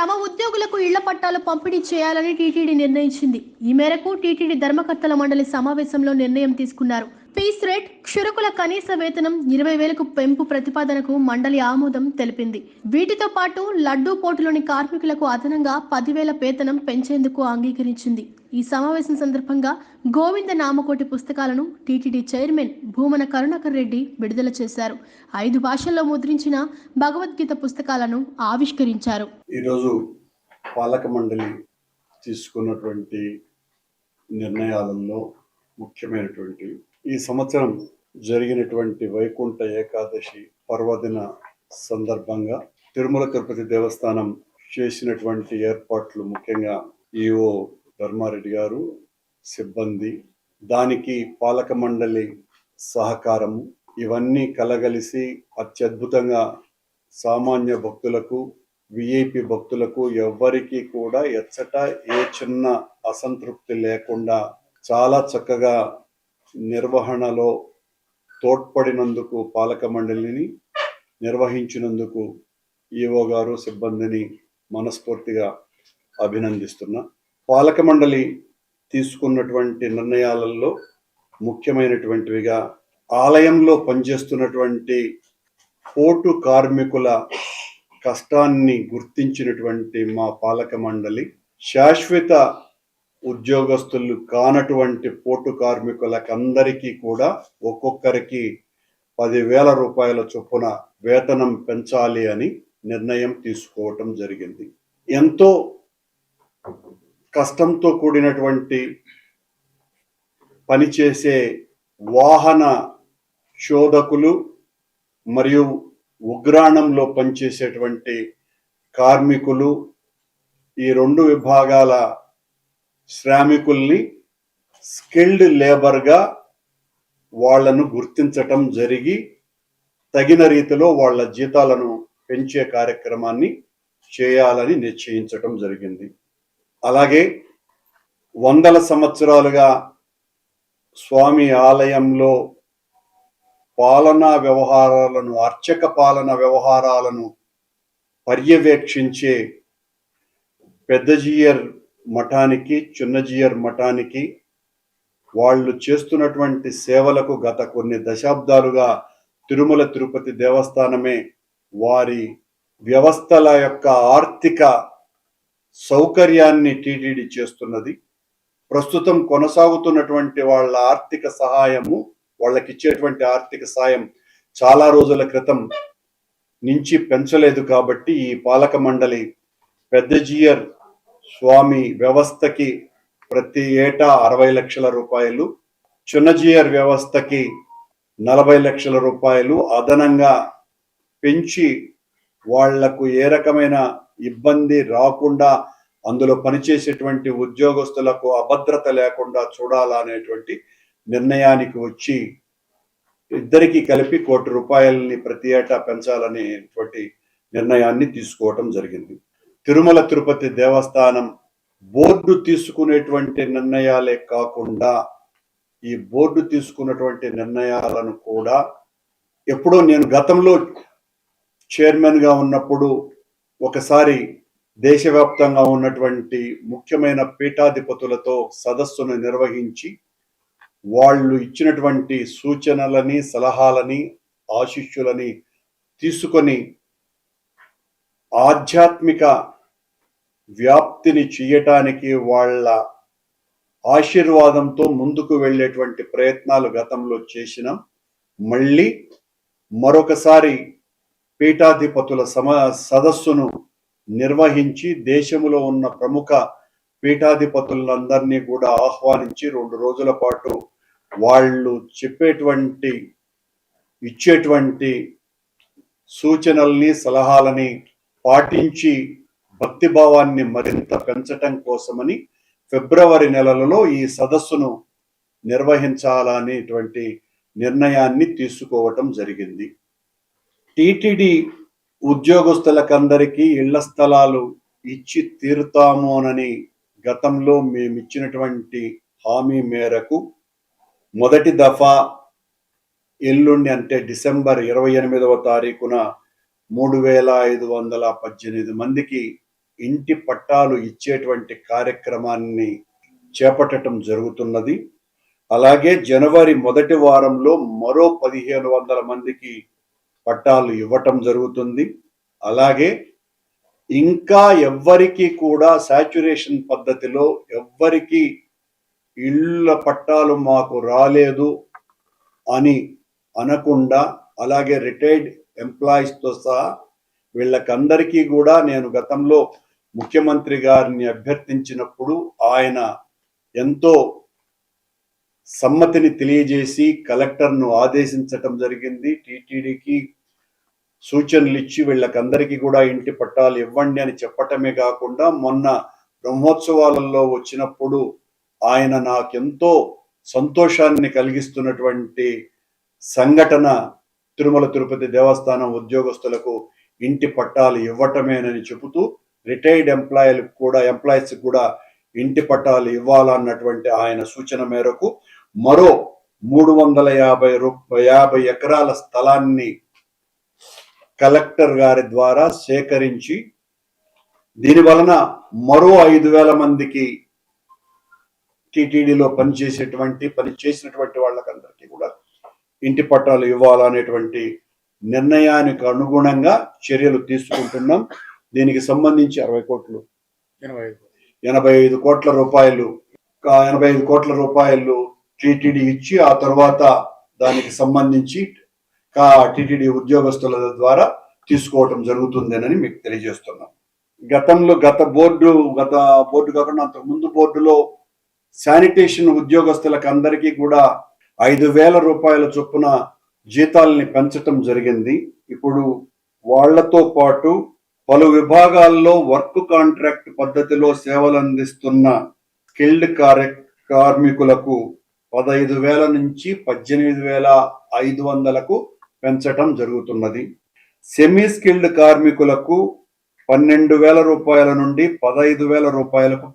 తమ ఉద్యోగులకు ఇళ్ల పట్టాలు పంపిణీ చేయాలని టీటీడీ నిర్ణయించింది. ఈ మేరకు టీటీడీ ధర్మకర్తల మండలి సమావేశంలో నిర్ణయం తీసుకున్నారు. ఫీస్ రేట్, క్షురకుల కనీస వేతనం 20,000కు పెంపు ప్రతిపాదనకు మండలి ఆమోదం తెలిపింది. వీటితో పాటు లడ్డూ పోటులోని కార్మికులకు అదనంగా 10,000 వేతనం పెంచేందుకు అంగీకరించింది. ఈ సమావేశం సందర్భంగా గోవింద నామకోటి పుస్తకాలను టీటీడీ చైర్మన్ భూమన కరుణాకర్ రెడ్డి విడుదల చేశారు. 5 భాషల్లో ముద్రించిన భగవద్గీత పుస్తకాలను ఆవిష్కరించారు. ఈరోజు పాలక మండలి తీసుకున్నటువంటి నిర్ణయాలలో ముఖ్యమైనటువంటి ఈ సంవత్సరం జరిగినటువంటి వైకుంఠ ఏకాదశి పర్వదిన సందర్భంగా తిరుమల తిరుపతి దేవస్థానం చేసినటువంటి ఏర్పాట్లు, ముఖ్యంగా ఈఓ ధర్మారెడ్డి గారు, సిబ్బంది, దానికి పాలక మండలి సహకారము, ఇవన్నీ కలగలిసి అత్యద్భుతంగా సామాన్య భక్తులకు, విఐపి భక్తులకు ఎవ్వరికీ కూడా ఎచ్చట ఏ చిన్న అసంతృప్తి లేకుండా చాలా చక్కగా నిర్వహణలో తోడ్పడినందుకు, పాలక మండలిని నిర్వహించినందుకు ఈఓ గారు, సిబ్బందిని మనస్ఫూర్తిగా అభినందిస్తున్నా. పాలక మండలి తీసుకున్నటువంటి నిర్ణయాలలో ముఖ్యమైనటువంటివిగా ఆలయంలో పనిచేస్తున్నటువంటి పోటు కార్మికుల కష్టాన్ని గుర్తించినటువంటి మా పాలక మండలి శాశ్వత ఉద్యోగస్తులు కానటువంటి పోటు కార్మికులకందరికీ కూడా ఒక్కొక్కరికి 10,000 రూపాయల చొప్పున వేతనం పెంచాలి అని నిర్ణయం తీసుకోవటం జరిగింది. ఎంతో కష్టంతో కూడినటువంటి పనిచేసే వాహన శోధకులు మరియు ఉగ్రాణంలో పనిచేసేటువంటి కార్మికులు, ఈ 2 విభాగాల శ్రామికుల్ని స్కిల్డ్ లేబర్గా వాళ్లను గుర్తించటం జరిగి తగిన రీతిలో వాళ్ళ జీతాలను పెంచే కార్యక్రమాన్ని చేయాలని నిశ్చయించటం జరిగింది. అలాగే 100 సంవత్సరాలుగా స్వామి ఆలయంలో పాలనా వ్యవహారాలను, అర్చక పాలన వ్యవహారాలను పర్యవేక్షించే పెద్దజీయర్ మఠానికి, చిన్నజీయర్ మఠానికి వాళ్ళు చేస్తున్నటువంటి సేవలకు గత కొన్ని దశాబ్దాలుగా తిరుమల తిరుపతి దేవస్థానమే వారి వ్యవస్థల యొక్క ఆర్థిక సౌకర్యాన్ని టీటీడీ చేస్తున్నది. ప్రస్తుతం కొనసాగుతున్నటువంటి వాళ్ళ ఆర్థిక సహాయము, వాళ్ళకి ఇచ్చేటువంటి ఆర్థిక సాయం చాలా రోజుల క్రితం నుంచి పెంచలేదు. కాబట్టి ఈ పాలక మండలి పెద్దజీయర్ స్వామి వ్యవస్థకి ప్రతి ఏటా 60 లక్షల రూపాయలు, చిన్నజీయర్ వ్యవస్థకి 40 లక్షల రూపాయలు అదనంగా పెంచి వాళ్లకు ఏ రకమైన ఇబ్బంది రాకుండా, అందులో పనిచేసేటువంటి ఉద్యోగస్తులకు అభద్రత లేకుండా చూడాలనేటువంటి నిర్ణయానికి వచ్చి ఇద్దరికి కలిపి 1 కోటి రూపాయలని ప్రతి ఏటా పెంచాలనేటువంటి నిర్ణయాన్ని తీసుకోవటం జరిగింది. తిరుమల తిరుపతి దేవస్థానం బోర్డు తీసుకునేటువంటి నిర్ణయాలే కాకుండా ఈ బోర్డు తీసుకున్నటువంటి నిర్ణయాలను కూడా ఎప్పుడో నేను గతంలో చైర్మన్గా ఉన్నప్పుడు ఒకసారి దేశవ్యాప్తంగా ఉన్నటువంటి ముఖ్యమైన పీఠాధిపతులతో సదస్సును నిర్వహించి వాళ్ళు ఇచ్చినటువంటి సూచనలని, సలహాలని, ఆశీస్సులని తీసుకొని ఆధ్యాత్మిక వ్యాప్తిని చేయటానికి వాళ్ళ ఆశీర్వాదంతో ముందుకు వెళ్ళేటువంటి ప్రయత్నాలు గతంలో చేసినాం. మళ్ళీ మరొకసారి పీఠాధిపతుల సదస్సును నిర్వహించి దేశంలో ఉన్న ప్రముఖ పీఠాధిపతులందరినీ కూడా ఆహ్వానించి 2 రోజుల పాటు వాళ్ళు ఇచ్చేటువంటి సూచనల్ని, సలహాలని పాటించి భక్తిభావాన్ని మరింత పెంచటం కోసమని ఫిబ్రవరి నెలలో ఈ సదస్సును నిర్వహించాలనేటువంటి నిర్ణయాన్ని తీసుకోవటం జరిగింది. టీటీడీ ఉద్యోగస్తులకందరికీ ఇళ్ల స్థలాలు ఇచ్చి తీరుతామోనని గతంలో మేమిచ్చినటువంటి హామీ మేరకు మొదటి దఫా ఎల్లుండి అంటే డిసెంబర్ 28వ తారీఖున 3,518 మందికి ఇంటి పట్టాలు ఇచ్చేటువంటి కార్యక్రమాన్ని చేపట్టడం జరుగుతున్నది. అలాగే జనవరి మొదటి వారంలో మరో 1500 మందికి పట్టాలు ఇవ్వటం జరుగుతుంది. అలాగే ఇంకా ఎవ్వరికి కూడా సాచ్యురేషన్ పద్ధతిలో ఎవ్వరికి ఇళ్ళ పట్టాలు మాకు రాలేదు అని అనకుండా, అలాగే రిటైర్డ్ ఎంప్లాయీస్తో సహా వీళ్ళకందరికీ కూడా నేను గతంలో ముఖ్యమంత్రి గారిని అభ్యర్థించినప్పుడు ఆయన ఎంతో సమ్మతిని తెలియజేసి కలెక్టర్ను ఆదేశించటం జరిగింది. టీటీడీకి సూచనలు ఇచ్చి వీళ్ళకందరికీ కూడా ఇంటి పట్టాలు ఇవ్వండి అని చెప్పటమే కాకుండా మొన్న బ్రహ్మోత్సవాలలో వచ్చినప్పుడు ఆయన నాకెంతో సంతోషాన్ని కలిగిస్తున్నటువంటి సంఘటన తిరుమల తిరుపతి దేవస్థానం ఉద్యోగస్తులకు ఇంటి పట్టాలు ఇవ్వటమేనని చెబుతూ రిటైర్డ్ ఎంప్లాయీస్ కూడా ఇంటి పట్టాలు ఇవ్వాలన్నటువంటి ఆయన సూచన మేరకు మరో 350 ఎకరాల స్థలాన్ని కలెక్టర్ గారి ద్వారా సేకరించి దీని వలన మరో 5,000 మందికి టీటీడీలో పని చేసినటువంటి వాళ్ళకందరికీ కూడా ఇంటి పట్టాలు ఇవ్వాలనేటువంటి నిర్ణయానికి అనుగుణంగా చర్యలు తీసుకుంటున్నాం. దీనికి సంబంధించి 85 కోట్ల రూపాయలు టీటీడీ ఇచ్చి ఆ తర్వాత దానికి సంబంధించి టీటీడీ ఉద్యోగస్తుల ద్వారా తీసుకోవటం జరుగుతుందేనని మీకు తెలియజేస్తున్నాం. గత బోర్డు కాకుండా అంతకు ముందు బోర్డులో శానిటేషన్ ఉద్యోగస్తులకు అందరికీ కూడా 5,000 రూపాయల చొప్పున జీతాలని పెంచటం జరిగింది. ఇప్పుడు వాళ్లతో పాటు పలు విభాగాల్లో వర్క్ కాంట్రాక్ట్ పద్ధతిలో సేవలు అందిస్తున్న స్కిల్డ్ కార్మికులకు 15,000 నుంచి 18,500కు పెంచటం జరుగుతున్నది. సెమీ స్కిల్డ్ కార్మికులకు 12,000 రూపాయల నుండి 15,000 రూపాయలకు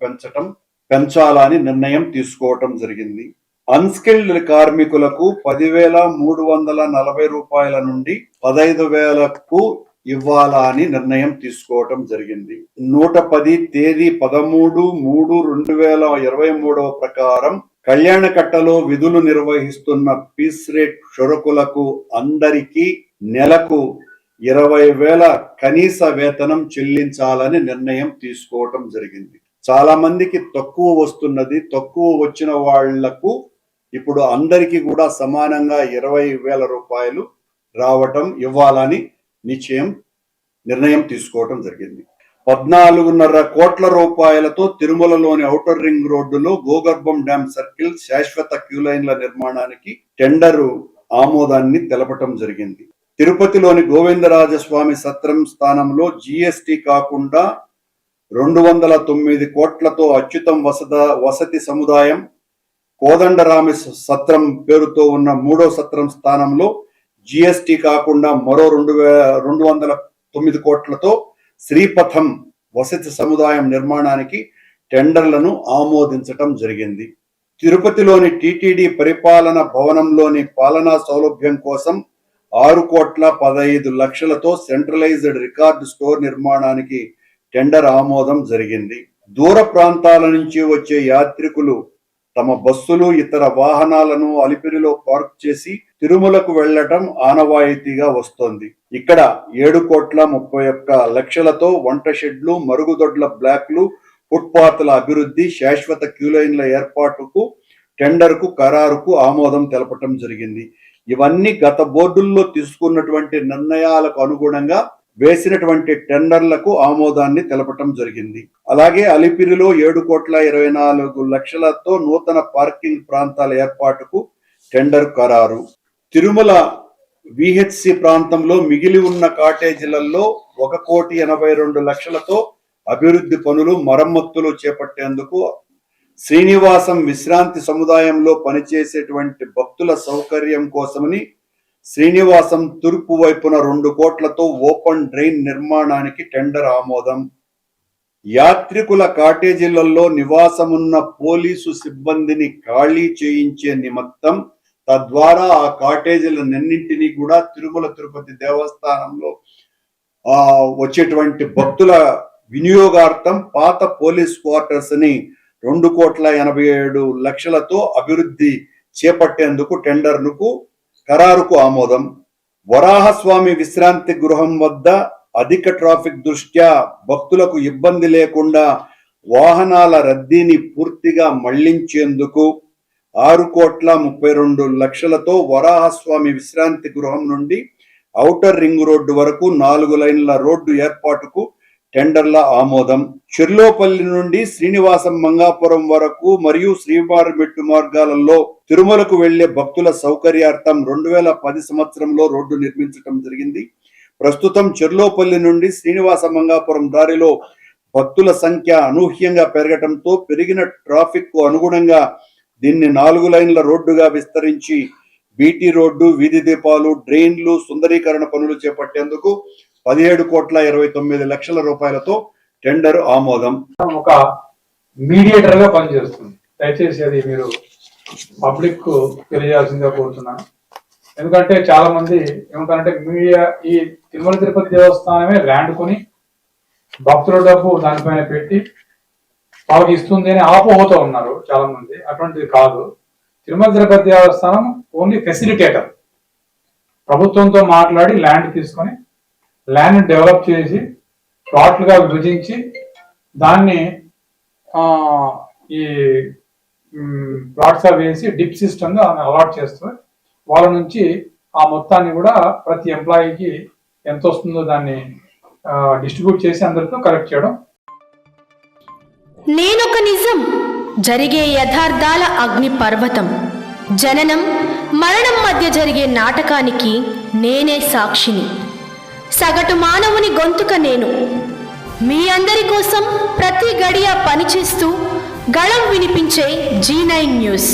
పెంచాలని నిర్ణయం తీసుకోవటం జరిగింది. అన్స్కిల్డ్ కార్మికులకు 10,340 రూపాయల నుండి 15,000కు ఇవ్వాలని నిర్ణయం తీసుకోవటం జరిగింది. 110 తేదీ 13/3/2023 ప్రకారం కళ్యాణకట్టలో విధులు నిర్వహిస్తున్న పీస్ రేట్ క్షురకులకు అందరికీ నెలకు 20,000 కనీస వేతనం చెల్లించాలని నిర్ణయం తీసుకోవటం జరిగింది. చాలా మందికి తక్కువ వస్తున్నది. తక్కువ వచ్చిన వాళ్లకు ఇప్పుడు అందరికీ కూడా సమానంగా 20,000 రూపాయలు ఇవ్వాలని నిర్ణయం తీసుకోవటం జరిగింది. 14.5 కోట్ల రూపాయలతో తిరుమలలోని ఔటర్ రింగ్ రోడ్డులో గోగర్భం డ్యామ్ సర్కిల్ శాశ్వత క్యూలైన్ల నిర్మాణానికి టెండరు ఆమోదాన్ని తెలపటం జరిగింది. తిరుపతిలోని గోవిందరాజస్వామి సత్రం స్థానంలో జీఎస్టీ కాకుండా 209 కోట్లతో అచ్యుతం వసతి సముదాయం, కోదండరామి సత్రం పేరుతో ఉన్న 3వ సత్రం స్థానంలో జీఎస్టీ కాకుండా మరో 209 కోట్లతో శ్రీపథం వసతి సముదాయం నిర్మాణానికి టెండర్లను ఆమోదించటం జరిగింది. తిరుపతిలోని టీటీడీ పరిపాలన భవనంలోని పాలనా సౌలభ్యం కోసం 6,15,00,000తో సెంట్రలైజ్డ్ రికార్డ్ స్టోర్ నిర్మాణానికి టెండర్ ఆమోదం జరిగింది. దూర ప్రాంతాల నుంచి వచ్చే యాత్రికులు తమ బస్సులు ఇతర వాహనాలను అలిపిరిలో పార్క్ చేసి తిరుమలకు వెళ్లటం ఆనవాయితీగా వస్తోంది. ఇక్కడ 7,31,00,000తో వంట షెడ్లు, మరుగుదొడ్ల బ్లాక్లు, ఫుట్పాత్ల అభివృద్ధి, శాశ్వత క్యూలైన్ల ఏర్పాటుకు టెండర్కు ఖరారుకు ఆమోదం తెలపటం జరిగింది. ఇవన్నీ గత బోర్డుల్లో తీసుకున్నటువంటి నిర్ణయాలకు అనుగుణంగా వేసినటువంటి టెండర్లకు ఆమోదాన్ని తెలపటం జరిగింది. అలాగే అలిపిరిలో 7,24,00,000తో నూతన పార్కింగ్ ప్రాంతాల ఏర్పాటుకు టెండర్ ఖరారు. తిరుమల విహెచ్సి ప్రాంతంలో మిగిలి ఉన్న కాటేజీలలో 1,82,00,000తో అభివృద్ధి పనులు, మరమ్మతులు చేపట్టేందుకు శ్రీనివాసం విశ్రాంతి సముదాయంలో పనిచేసేటువంటి భక్తుల సౌకర్యం కోసమని శ్రీనివాసం తూర్పు వైపున 2 కోట్లతో ఓపెన్ డ్రైన్ నిర్మాణానికి టెండర్ ఆమోదం. యాత్రికుల కాటేజీలలో నివాసమున్న పోలీసు సిబ్బందిని ఖాళీ చేయించే నిమిత్తం తద్వారా ఆ కాటేజీలన్నింటినీ కూడా తిరుమల తిరుపతి దేవస్థానంలో వచ్చేటువంటి భక్తుల వినియోగార్థం పాత పోలీస్ క్వార్టర్స్ ని 2,87,00,000తో అభివృద్ధి చేపట్టేందుకు టెండర్కు ఖరారుకు ఆమోదం. వరాహస్వామి విశ్రాంతి గృహం వద్ద అధిక ట్రాఫిక్ దృష్ట్యా భక్తులకు ఇబ్బంది లేకుండా వాహనాల రద్దీని పూర్తిగా మళ్లించేందుకు 6,32,00,000తో వరాహస్వామి విశ్రాంతి గృహం నుండి ఔటర్ రింగ్ రోడ్డు వరకు 4 లైన్ల రోడ్డు ఏర్పాటుకు టెండర్ల ఆమోదం. చెర్లోపల్లి నుండి శ్రీనివాసం మంగాపురం వరకు మరియు శ్రీవారిమెట్టు మార్గాలలో తిరుమలకు వెళ్లే భక్తుల సౌకర్యార్థం 2010 సంవత్సరంలో రోడ్డు నిర్మించడం జరిగింది. ప్రస్తుతం చెర్లోపల్లి నుండి శ్రీనివాస మంగాపురం దారిలో భక్తుల సంఖ్య అనూహ్యంగా పెరగటంతో పెరిగిన ట్రాఫిక్ కు అనుగుణంగా దీన్ని 4 లైన్ల రోడ్డుగా విస్తరించి బీటీ రోడ్డు, వీధి దీపాలు, డ్రైన్లు, సుందరీకరణ పనులు చేపట్టేందుకు 17,29,00,000 రూపాయలతో టెండర్ ఆమోదం. ఒక మీడియేటర్ గా పనిచేస్తుంది. దయచేసి అది మీరు పబ్లిక్ కు తెలియజేయాల్సిందిగా కోరుతున్నాను. ఎందుకంటే చాలా మంది ఏమంటారంటే మీడియా ఈ తిరుమల తిరుపతి దేవస్థానమే ల్యాండ్ కొని భక్తుల డబ్బు దానిపైన పెట్టి వాళ్ళకి ఇస్తుంది అని ఆపోహతో ఉన్నారు చాలా మంది. అటువంటిది కాదు. తిరుమల తిరుపతి దేవస్థానం ఓన్లీ ఫెసిలిటేటర్. ప్రభుత్వంతో మాట్లాడి ల్యాండ్ తీసుకొని ల్యాండ్ డెవలప్ చేసి ప్లాట్లుగా విభజించి దాన్ని ఈ ప్లాట్స్ వేసి డిప్ సిస్టమ్ గా అలాట్ చేస్తూ వాళ్ళ నుంచి ఆ మొత్తాన్ని కూడా ప్రతి ఎంప్లాయీకి ఎంత వస్తుందో దాన్ని డిస్ట్రిబ్యూట్ చేసి అందరితో కలెక్ట్ చేయడం. నేనొక నిజం, జరిగే యథార్థాల అగ్ని పర్వతం, జననం మరణం మధ్య జరిగే నాటకానికి నేనే సాక్షిని. సగటు మానవుని గొంతుక నేను. మీ అందరి కోసం ప్రతి గడియ పనిచేస్తూ గళం వినిపించే G9 న్యూస్.